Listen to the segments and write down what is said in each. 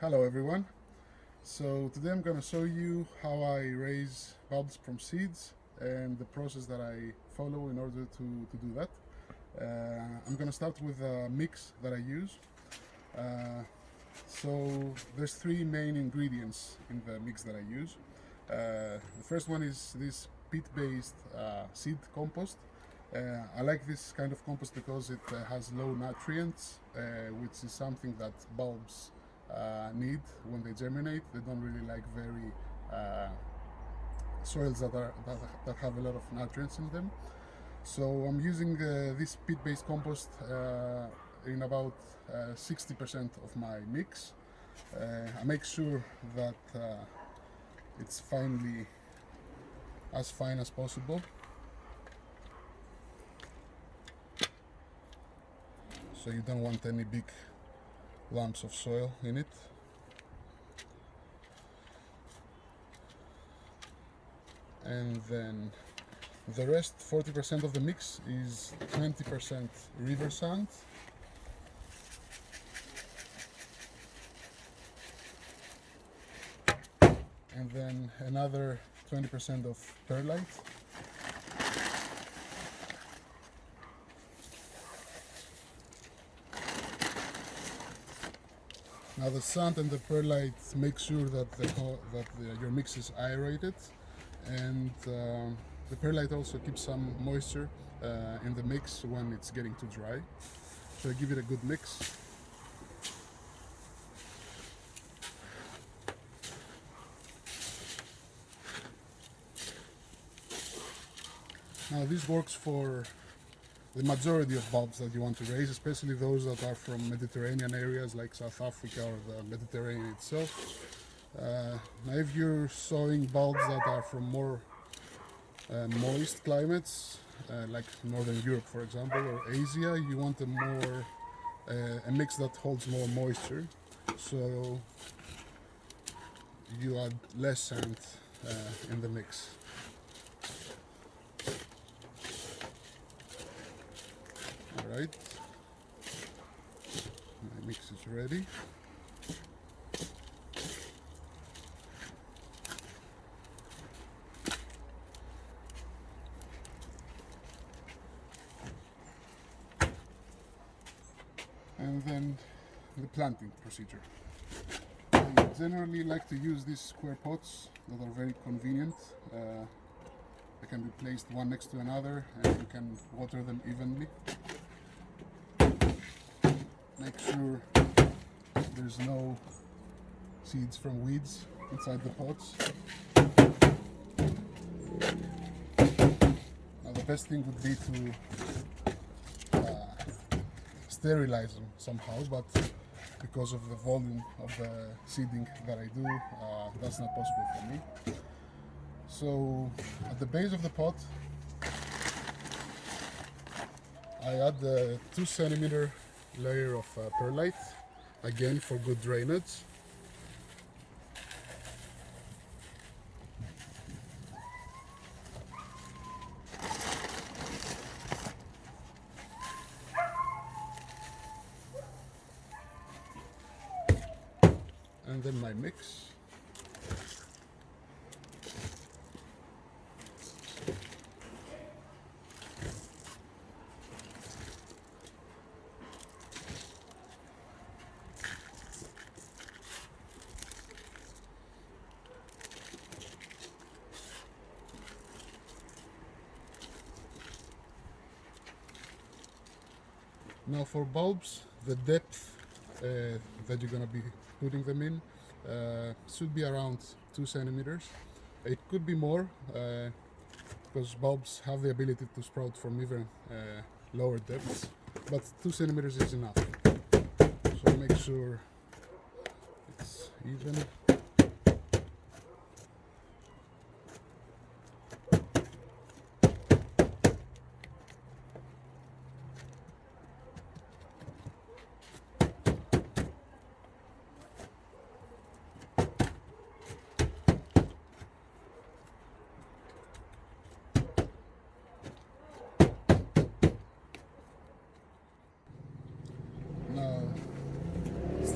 Hello everyone. So today I'm going to show you how I raise bulbs from seeds and the process that I follow in order to do that. I'm going to start with a mix that I use. So there's three main ingredients in the mix that I use. The first one is this peat-based seed compost. I like this kind of compost because it has low nutrients, which is something that bulbs need when they germinate. They don't really like very soils that have a lot of nutrients in them. So I'm using this peat-based compost in about 60% of my mix. I make sure that it's as fine as possible. So you don't want any big lumps of soil in it. And then the rest, 40% of the mix, is 20% river sand, and then another 20% of perlite. Now the sand and the perlite make sure that your mix is aerated, and the perlite also keeps some moisture in the mix when it's getting too dry. So I give it a good mix. Now this works for the majority of bulbs that you want to raise, especially those that are from Mediterranean areas like South Africa or the Mediterranean itself. Now if you're sowing bulbs that are from more moist climates, like Northern Europe for example, or Asia, you want a mix that holds more moisture, so you add less sand in the mix. Alright, my mix is ready. And then the planting procedure. I generally like to use these square pots that are very convenient. They can be placed one next to another and you can water them evenly. Make sure there's no seeds from weeds inside the pots. Now the best thing would be to sterilize them somehow, but because of the volume of the seeding that I do, that's not possible for me. So at the base of the pot I add a 2 centimeter layer of perlite, again for good drainage. And then my mix. Now for bulbs, the depth that you're going to be putting them in should be around 2 centimeters. It could be more because bulbs have the ability to sprout from even lower depths, but 2 centimeters is enough. So make sure it's even.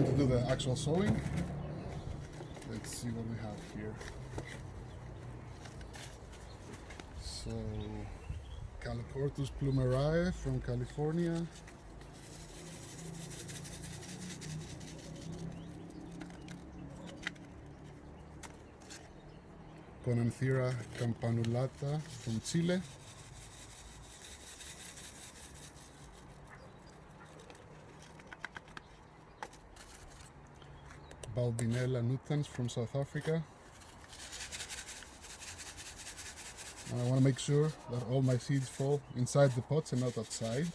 time to do the actual sowing. Let's see what we have here. So, Calocortus plumerae from California. Conanthera campanulata from Chile. Bulbinella nutans from South Africa. I want to make sure that all my seeds fall inside the pots and not outside.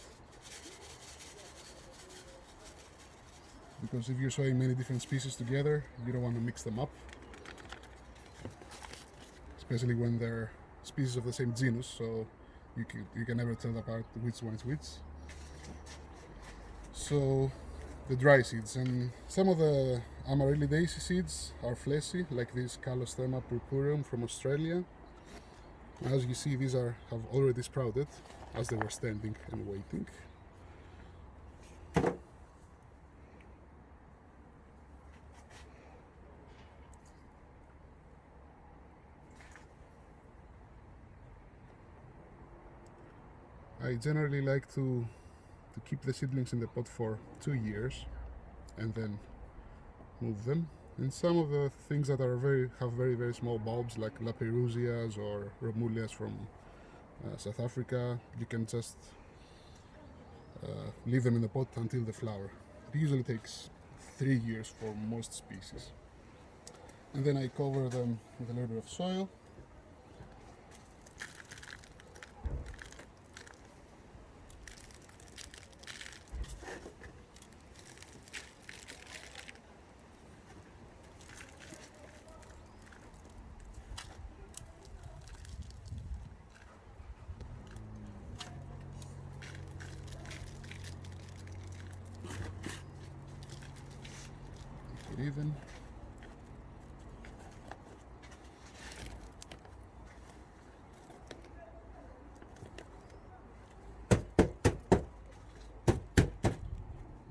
Because if you're sowing many different species together, you don't want to mix them up. Especially when they're species of the same genus, so you can never tell apart which one is which. So the dry seeds, and some of the Amaryllidaceae seeds are fleshy, like this Calostemma purpureum from Australia. As you see, these have already sprouted as they were standing and waiting. I generally like to keep the seedlings in the pot for 2 years and then move them. And some of the things that are have very small bulbs, like Laperusias or Romulias from South Africa, you can just leave them in the pot until the flower. It usually takes 3 years for most species. And then I cover them with a little bit of soil. Even.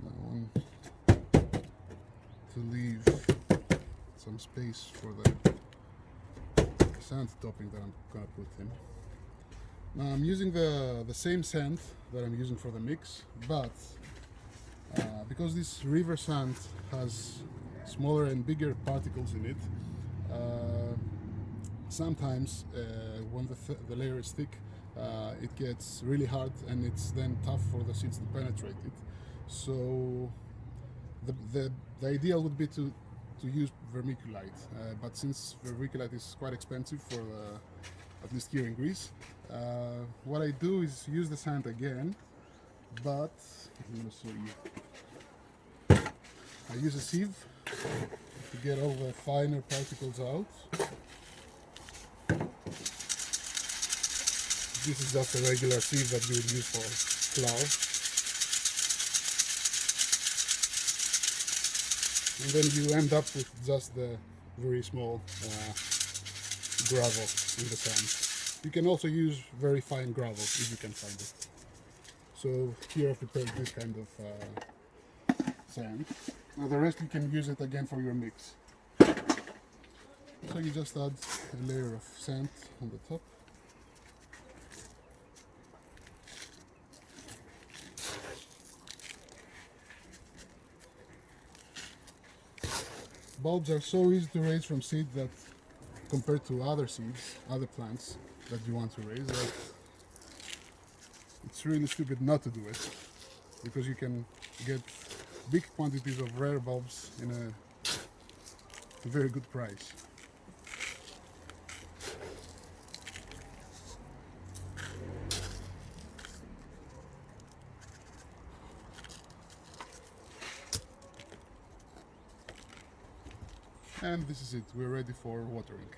Now one to leave some space for the sand topping that I'm gonna put in. Now I'm using the same sand that I'm using for the mix, but because this river sand has smaller and bigger particles in it, sometimes when the layer is thick, it gets really hard and it's then tough for the seeds to penetrate it. So the ideal would be to use vermiculite, but since vermiculite is quite expensive for at least here in Greece, what I do is use the sand again, but I'm going to show you. I use a sieve to get all the finer particles out. This is just a regular sieve that you would use for flour. And then you end up with just the very small gravel in the sand. You can also use very fine gravel if you can find it. So here I've prepared this kind of sand. Now the rest you can use it again for your mix. So you just add a layer of sand on the top. Bulbs are so easy to raise from seed that compared to other seeds, other plants that you want to raise, that it's really stupid not to do it, because you can get big quantities of rare bulbs in a very good price. And this is it, we're ready for watering.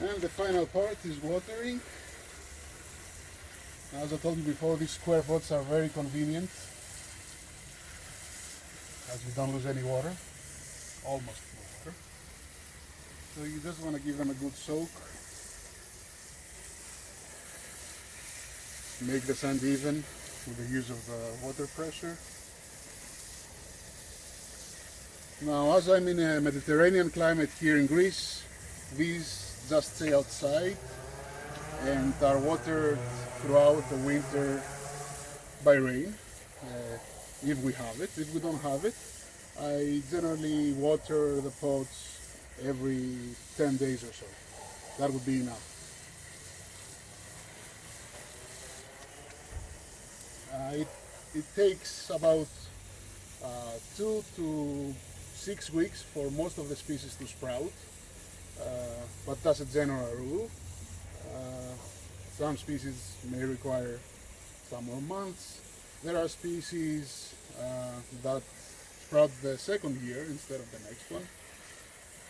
And the final part is watering. As I told you before, these square pots are very convenient as you don't lose any water, almost no water. So you just want to give them a good soak. Make the sand even with the use of the water pressure. Now, as I'm in a Mediterranean climate here in Greece, these just stay outside and are watered throughout the winter by rain, if we have it. If we don't have it, I generally water the pots every 10 days or so. That would be enough. It takes about 2 to 6 weeks for most of the species to sprout, but that's a general rule. Some species may require some more months. There are species that sprout the second year instead of the next one.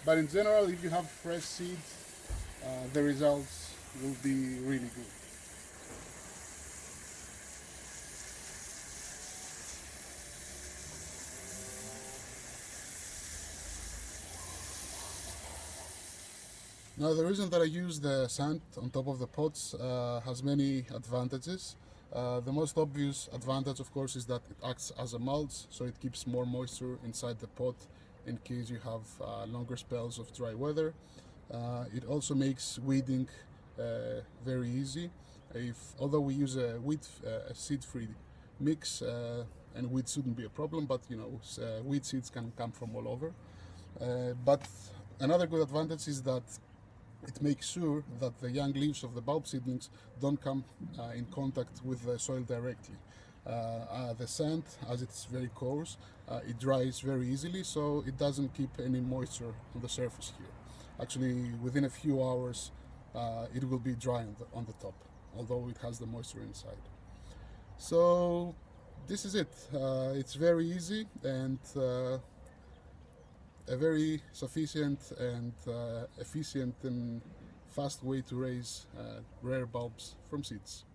But in general, if you have fresh seed, the results will be really good. Now, the reason that I use the sand on top of the pots has many advantages. The most obvious advantage, of course, is that it acts as a mulch, so it keeps more moisture inside the pot in case you have longer spells of dry weather. It also makes weeding very easy. Although we use a seed-free mix, and weeds shouldn't be a problem, but weed seeds can come from all over. But another good advantage is that it makes sure that the young leaves of the bulb seedlings don't come in contact with the soil directly. The sand, as it's very coarse, it dries very easily, so it doesn't keep any moisture on the surface here. Actually, within a few hours, it will be dry on the top, although it has the moisture inside. So this is it. It's very easy and a very sufficient and efficient and fast way to raise rare bulbs from seeds.